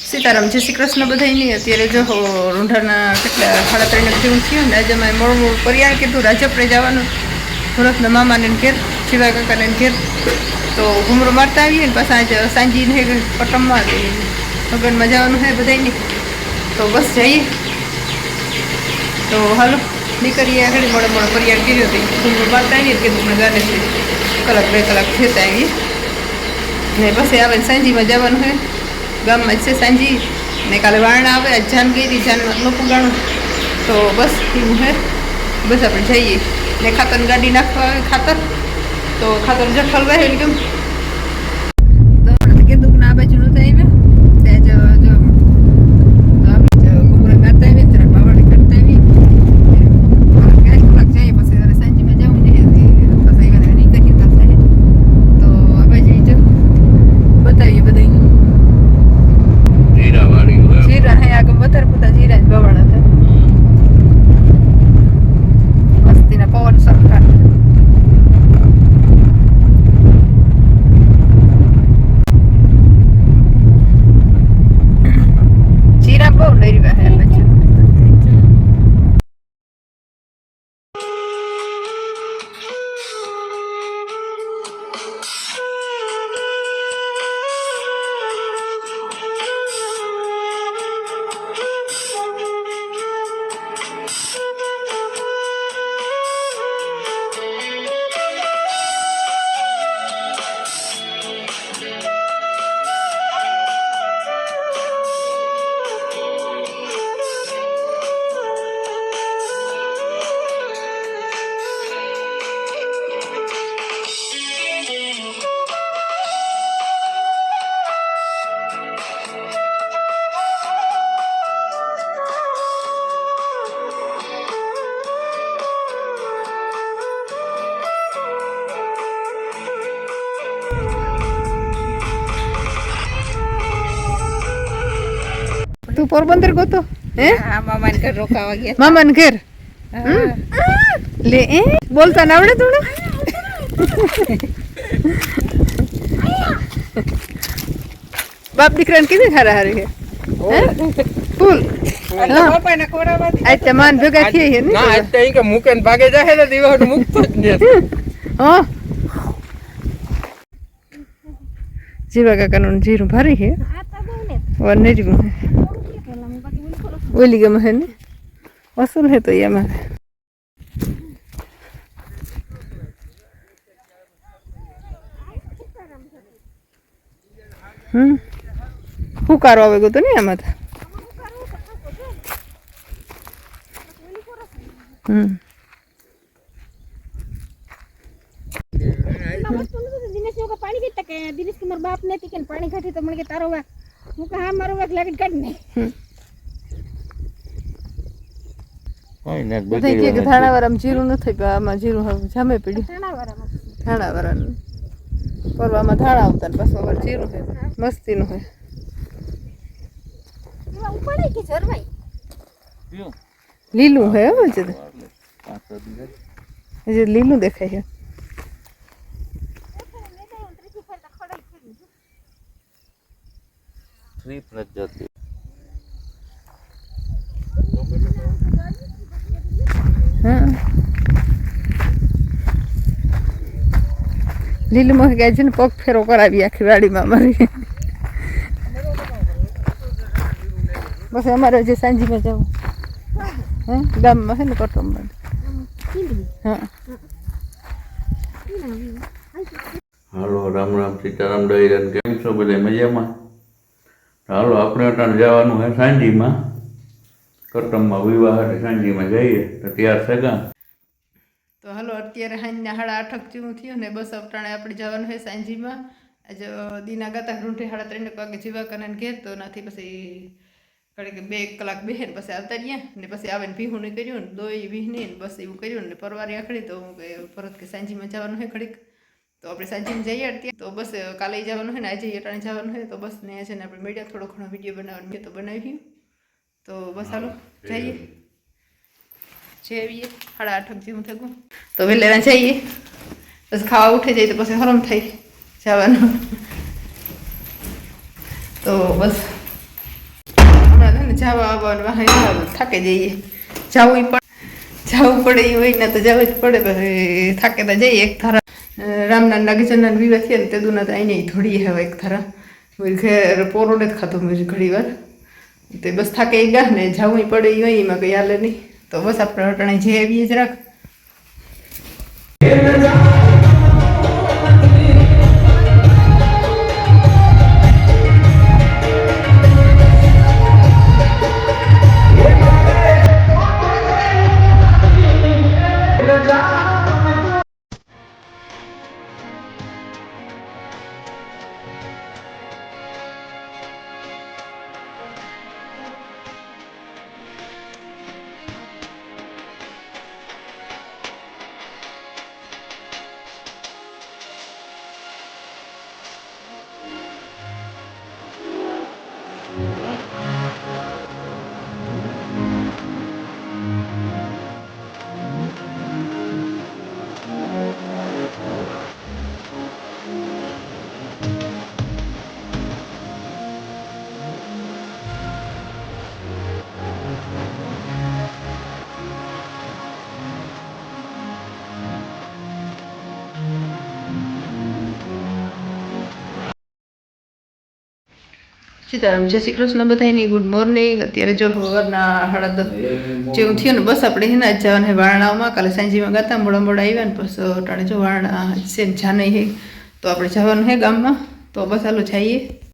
સીતારામ જય શ્રી કૃષ્ણ બધાયની અત્યારે જો રૂંઢાના કેટલા 3:30 જેવું થયું ને આજે મેં મોડું પરિયાણ કીધું રાજપરે જવાનું ભરતના મામાને ઘેર શિવા કાકાને ઘેર તો ઘૂમરો મારતા આવીએ ને પાછા આજે સાંજીને પટમમાં લગ્નમાં જવાનું છે બધાયની તો બસ જઈએ તો હાલો નીકળીએ આગળ મોડે પરિયાણ કર્યો હતો ઘૂમરો મારતા આવીએ કીધું આપણે ગાને છે 1-2 કલાક જતા આવીએ ને પછી આવે સાંજીમાં જવાનું છે ગામમાં છે સાંજી ને કાલે વારણા આવે જાન ગઈ જાનમાં નહોતું ગાણું તો બસ એવું હે બસ આપણે જઈએ ને ખાતરની ગાડી નાખવા આવે ખાતર તો ખાતર જખલ વહે કેમ કીધું કે આ બાજુ નહોતા આવ્યા ત્યાં જો આપણે ઘૂમરા મારતા આવીએ જરા બાવળી કરતા આવીએ કલાક જઈએ પછી સાંજીમાં જવું જોઈએ પછી નીકળીએ તો આ બાજુ જો બતાવીએ બધા जीरा है आगे बतर पुता जीरा बवाड़ा था मस्ती ना पवन सरकार जीरा बहुत लरी है तू पोरबंदर को तो हैं मामान घर रोकावा गया मामान घर ले बोलता ना आवड़े थोड़ा बाप દીકરાને કીધી ખારા હારી હે ફૂલ પાપા ના કોરાવા આ તમાન ભેગા થી હે ના આ તો કે મુકેન ભાગે જાહે તો દીવાટ મુકતો જ ને હા જીવા કાકાનું જીરું ભારી હે વને જ ओली गम है ने असल है तो ये हमारे हुकारो आवेगो तो नहीं आमा था दिनेश का पानी के तक दिनेश के मर बाप ने ती के पानी घाटी तो मन के तारो वा હું કે હા મારો વાક લાગી કાઢ ને કોઈ ને બધી કે ધાણાવારામાં જીરું નથી પણ આમાં જીરું જામે પડ્યું ધાણાવારાનું પરવામાં ધાણા આવતા ને પાછું હવે જીરું છે મસ્તીનું છે એમાં ઉપડે કે જરવાઈ લીલું છે હો જે લીલું દેખાય છે ट्रिप न जाती हाँ લીલું માં ગયા છે ને પગ ફેરો કરાવી આખી વાડીમાં અમારી બસ અમારે જે સાંજીમાં જવું હે ગામમાં છે ને કટરમાં હા હાલો રામ રામ સીતારામ દઈરાન કેમ છો બધા મજામાં હાલો આપણે અટાણ જવાનું છે સાંજીમાં કટમમાં વિવાહ એટલે સાંજીમાં જઈએ તો ત્યાર સગા તો હાલો અત્યારે સાંજના 8:30 જેવું થયું ને બસ અટાણે આપણે જવાનું છે સાંજીમાં આજે દીના ગાતા રૂંઢે 3:30 વાગે જીવા કનાને ઘેર તો નાથી પછી ઘડીક 2 કલાક બેહે ને પછી આવતા રહ્યા ને પછી આવે ને ભીહું ને કર્યું ને દોઈ વીહને બસ એવું કર્યું ને પરવારી આખડી તો પરત કે સાંજીમાં જવાનું છે ઘડીક તો આપણે સાંજીમાં જઈએ અત્યારે તો બસ કાલે જવાનું છે ને આજે અટાણે જવાનું છે તો બસ ને છે ને આપણે મીડિયા થોડો ઘણો વિડીયો બનાવવાનો તો બનાવ્યું તો બસ હાલો જઈએ જેવીએ 8:30 જેવું થયું તો વહેલા જઈએ બસ ખાવા ઉઠી જાય તો પછી હરમ થઈ જવાનું તો બસ જવા આવવાનું થાકી જઈએ. જવું પડે એ હોય ને તો જવું જ પડે. પછી થાકેતા જઈએ. એક થારા રામના નાગેચંદન વિવાહ થયા ને તે દુના તો આઈને થોડી હવે એક થારા ઘેર પોરોડે જ ખાધું મેં ઘણી વાર. તે બસ થાકે ગયા ને જવું પડે એ હોય એમાં કંઈ હાલે નહીં. તો બસ આપણે અટાણે જે આવીએ જ રાખ. સીતારામ, જય શ્રી કૃષ્ણ બધાની. Good morning. અત્યારે જો સવારના 10:30 જેવું થયું ને બસ આપણે હિના જ જવાના વારણાઓમાં. કાલે સાંજીમાં ગાતા મોડા આવ્યા ને બસ અટાણે જો વારણા છે ને જાને હે તો આપણે જવાનું હે ગામમાં. તો બસ હાલો જઈએ.